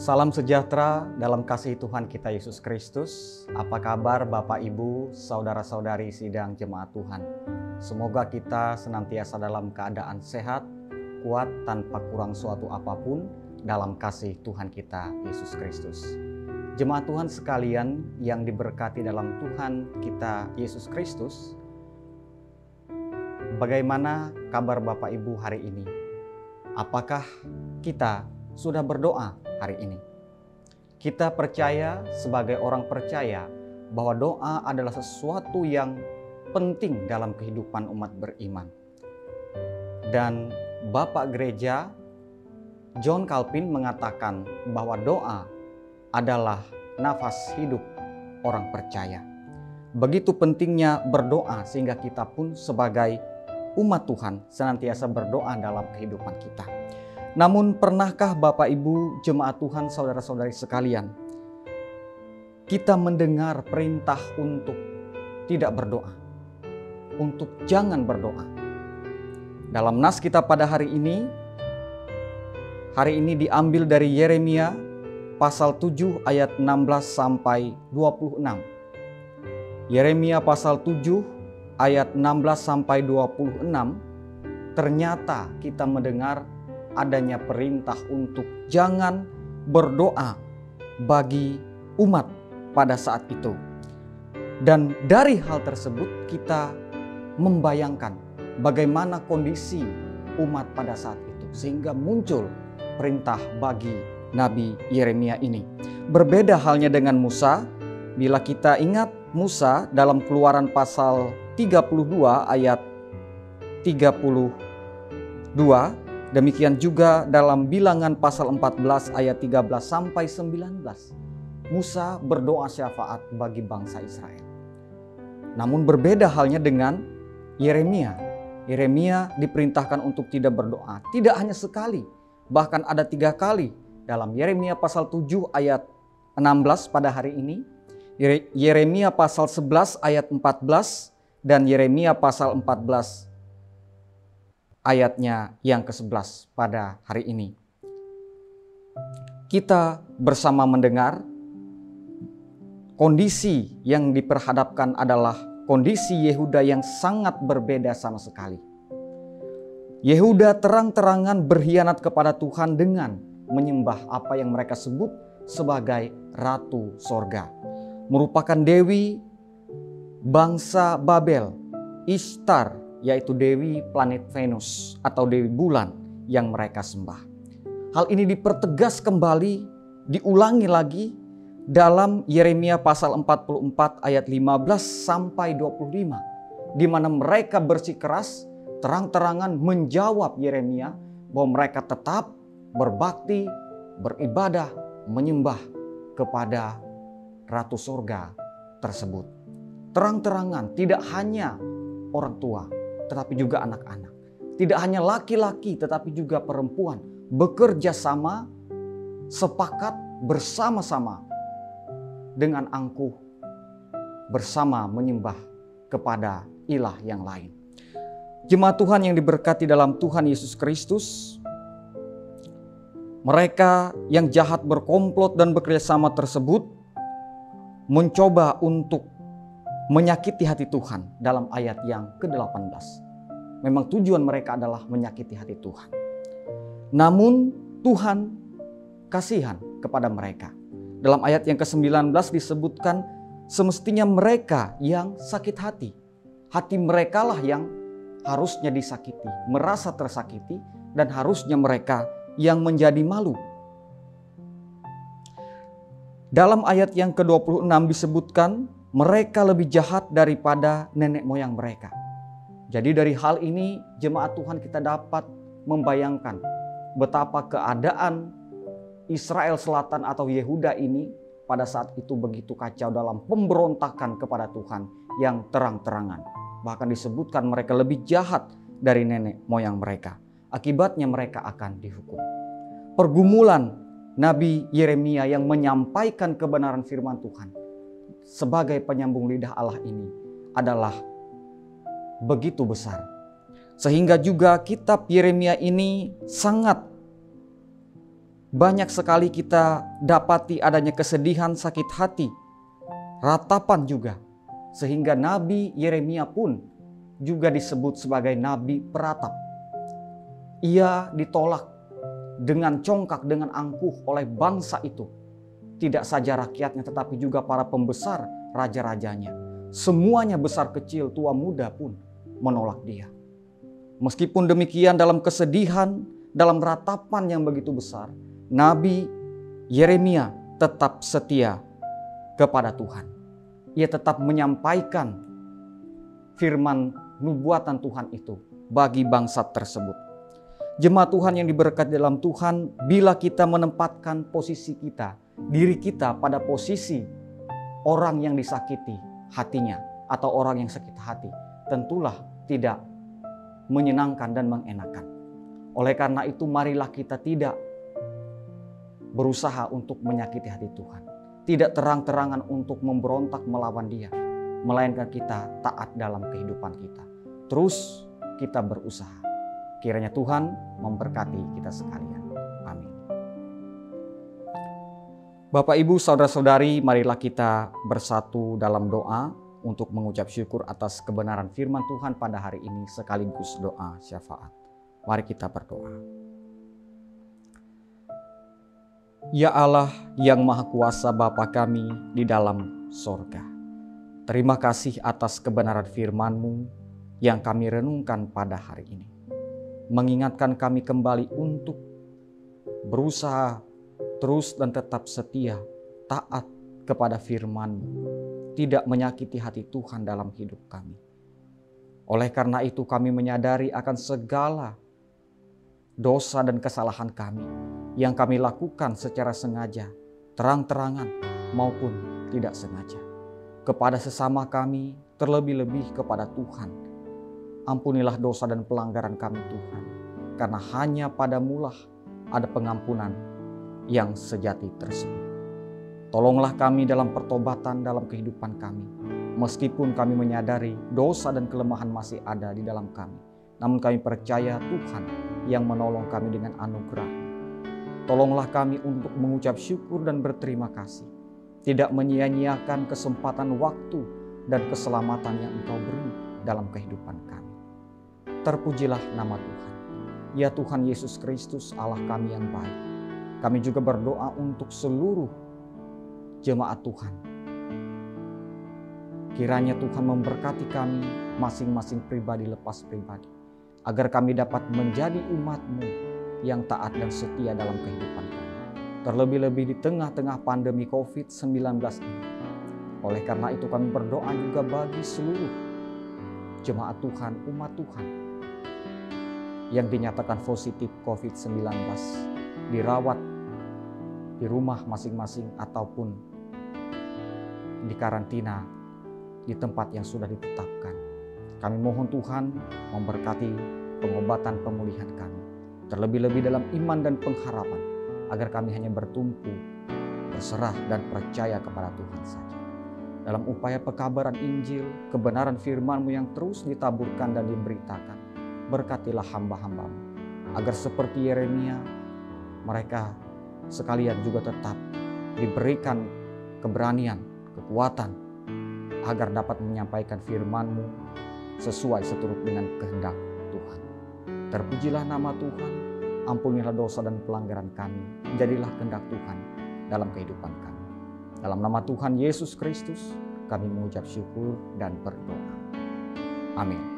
Salam sejahtera dalam kasih Tuhan kita Yesus Kristus. Apa kabar Bapak Ibu, saudara-saudari sidang jemaat Tuhan? Semoga kita senantiasa dalam keadaan sehat, kuat tanpa kurang suatu apapun dalam kasih Tuhan kita Yesus Kristus. Jemaat Tuhan sekalian yang diberkati dalam Tuhan kita Yesus Kristus, bagaimana kabar Bapak Ibu hari ini? Apakah kita sudah berdoa hari ini? Kita percaya sebagai orang percaya bahwa doa adalah sesuatu yang penting dalam kehidupan umat beriman. Dan Bapak Gereja John Calvin mengatakan bahwa doa adalah nafas hidup orang percaya. Begitu pentingnya berdoa sehingga kita pun sebagai umat Tuhan senantiasa berdoa dalam kehidupan kita. Namun pernahkah Bapak Ibu jemaat Tuhan saudara-saudari sekalian, kita mendengar perintah untuk tidak berdoa, untuk jangan berdoa? Dalam nas kita pada hari ini diambil dari Yeremia pasal 7 ayat 16 sampai 26. Yeremia pasal 7 ayat 16 sampai 26, ternyata kita mendengar adanya perintah untuk jangan berdoa bagi umat pada saat itu. Dan dari hal tersebut kita membayangkan bagaimana kondisi umat pada saat itu, sehingga muncul perintah bagi Nabi Yeremia ini. Berbeda halnya dengan Musa. Bila kita ingat Musa dalam Keluaran pasal 32 ayat 32, demikian juga dalam Bilangan pasal 14 ayat 13 sampai 19. Musa berdoa syafaat bagi bangsa Israel. Namun berbeda halnya dengan Yeremia. Yeremia diperintahkan untuk tidak berdoa. Tidak hanya sekali, bahkan ada 3 kali. Dalam Yeremia pasal 7 ayat 16 pada hari ini, Yeremia pasal 11 ayat 14, dan Yeremia pasal 14 ayatnya yang ke-11 pada hari ini. Kita bersama mendengar kondisi yang diperhadapkan adalah kondisi Yehuda yang sangat berbeda sama sekali. Yehuda terang-terangan berkhianat kepada Tuhan dengan menyembah apa yang mereka sebut sebagai Ratu Sorga. Merupakan dewi bangsa Babel, Ishtar, yaitu dewi planet Venus atau dewi bulan yang mereka sembah. Hal ini dipertegas kembali, diulangi lagi dalam Yeremia pasal 44 ayat 15 sampai 25, di mana mereka bersikeras terang-terangan menjawab Yeremia bahwa mereka tetap berbakti, beribadah, menyembah kepada Ratu Sorga tersebut. Terang-terangan, tidak hanya orang tua, tetapi juga anak-anak. Tidak hanya laki-laki, tetapi juga perempuan. Bekerja sama, sepakat bersama-sama dengan angkuh, bersama menyembah kepada ilah yang lain. Jemaat Tuhan yang diberkati dalam Tuhan Yesus Kristus, mereka yang jahat berkomplot dan bekerjasama tersebut mencoba untuk menyakiti hati Tuhan dalam ayat yang ke-18. Memang tujuan mereka adalah menyakiti hati Tuhan. Namun Tuhan kasihan kepada mereka. Dalam ayat yang ke-19 disebutkan semestinya mereka yang sakit hati. Hati mereka lah yang harusnya disakiti, merasa tersakiti, dan harusnya mereka yang menjadi malu. Dalam ayat yang ke-26 disebutkan mereka lebih jahat daripada nenek moyang mereka. Jadi dari hal ini jemaat Tuhan kita dapat membayangkan betapa keadaan Israel Selatan atau Yehuda ini pada saat itu begitu kacau dalam pemberontakan kepada Tuhan yang terang-terangan. Bahkan disebutkan mereka lebih jahat dari nenek moyang mereka. Akibatnya mereka akan dihukum. Pergumulan Nabi Yeremia yang menyampaikan kebenaran firman Tuhan sebagai penyambung lidah Allah ini adalah begitu besar. Sehingga juga kitab Yeremia ini sangat banyak sekali kita dapati adanya kesedihan, sakit hati, ratapan juga. Sehingga Nabi Yeremia pun juga disebut sebagai nabi peratap. Ia ditolak dengan congkak, dengan angkuh oleh bangsa itu. Tidak saja rakyatnya tetapi juga para pembesar raja-rajanya. Semuanya besar kecil, tua muda pun menolak dia. Meskipun demikian dalam kesedihan, dalam ratapan yang begitu besar, Nabi Yeremia tetap setia kepada Tuhan. Ia tetap menyampaikan firman nubuatan Tuhan itu bagi bangsa tersebut. Jemaat Tuhan yang diberkati dalam Tuhan, bila kita menempatkan posisi kita, diri kita pada posisi orang yang disakiti hatinya atau orang yang sakit hati, tentulah tidak menyenangkan dan mengenakan. Oleh karena itu, marilah kita tidak berusaha untuk menyakiti hati Tuhan. Tidak terang-terangan untuk memberontak melawan Dia, melainkan kita taat dalam kehidupan kita. Terus kita berusaha. Kiranya Tuhan memberkati kita sekalian. Amin. Bapak, Ibu, saudara-saudari, marilah kita bersatu dalam doa untuk mengucap syukur atas kebenaran firman Tuhan pada hari ini sekaligus doa syafaat. Mari kita berdoa. Ya Allah yang Maha Kuasa, Bapa kami di dalam sorga, terima kasih atas kebenaran firman-Mu yang kami renungkan pada hari ini. Mengingatkan kami kembali untuk berusaha terus dan tetap setia, taat kepada firman-Mu, tidak menyakiti hati Tuhan dalam hidup kami. Oleh karena itu kami menyadari akan segala dosa dan kesalahan kami yang kami lakukan secara sengaja, terang-terangan maupun tidak sengaja. Kepada sesama kami, terlebih-lebih kepada Tuhan. Ampunilah dosa dan pelanggaran kami Tuhan, karena hanya padamu-lah ada pengampunan yang sejati tersebut. Tolonglah kami dalam pertobatan dalam kehidupan kami, meskipun kami menyadari dosa dan kelemahan masih ada di dalam kami. Namun kami percaya Tuhan yang menolong kami dengan anugerah. Tolonglah kami untuk mengucap syukur dan berterima kasih. Tidak menyia-nyiakan kesempatan waktu dan keselamatan yang Engkau beri dalam kehidupan kami. Terpujilah nama Tuhan. Ya Tuhan Yesus Kristus, Allah kami yang baik. Kami juga berdoa untuk seluruh jemaat Tuhan. Kiranya Tuhan memberkati kami masing-masing pribadi lepas pribadi, agar kami dapat menjadi umat-Mu yang taat dan setia dalam kehidupan kami. Terlebih-lebih di tengah-tengah pandemi COVID-19 ini. Oleh karena itu kami berdoa juga bagi seluruh jemaat Tuhan, umat Tuhan yang dinyatakan positif COVID-19, dirawat di rumah masing-masing ataupun di karantina di tempat yang sudah ditetapkan. Kami mohon Tuhan memberkati pengobatan pemulihan kami, terlebih-lebih dalam iman dan pengharapan, agar kami hanya bertumpu, berserah dan percaya kepada Tuhan saja. Dalam upaya pekabaran Injil, kebenaran firman-Mu yang terus ditaburkan dan diberitakan, berkatilah hamba-hamba-Mu, agar seperti Yeremia, mereka sekalian juga tetap diberikan keberanian, kekuatan, agar dapat menyampaikan firman-Mu sesuai seturut dengan kehendak Tuhan. Terpujilah nama Tuhan, ampunilah dosa dan pelanggaran kami, jadilah kehendak Tuhan dalam kehidupan kami. Dalam nama Tuhan Yesus Kristus, kami mengucap syukur dan berdoa. Amin.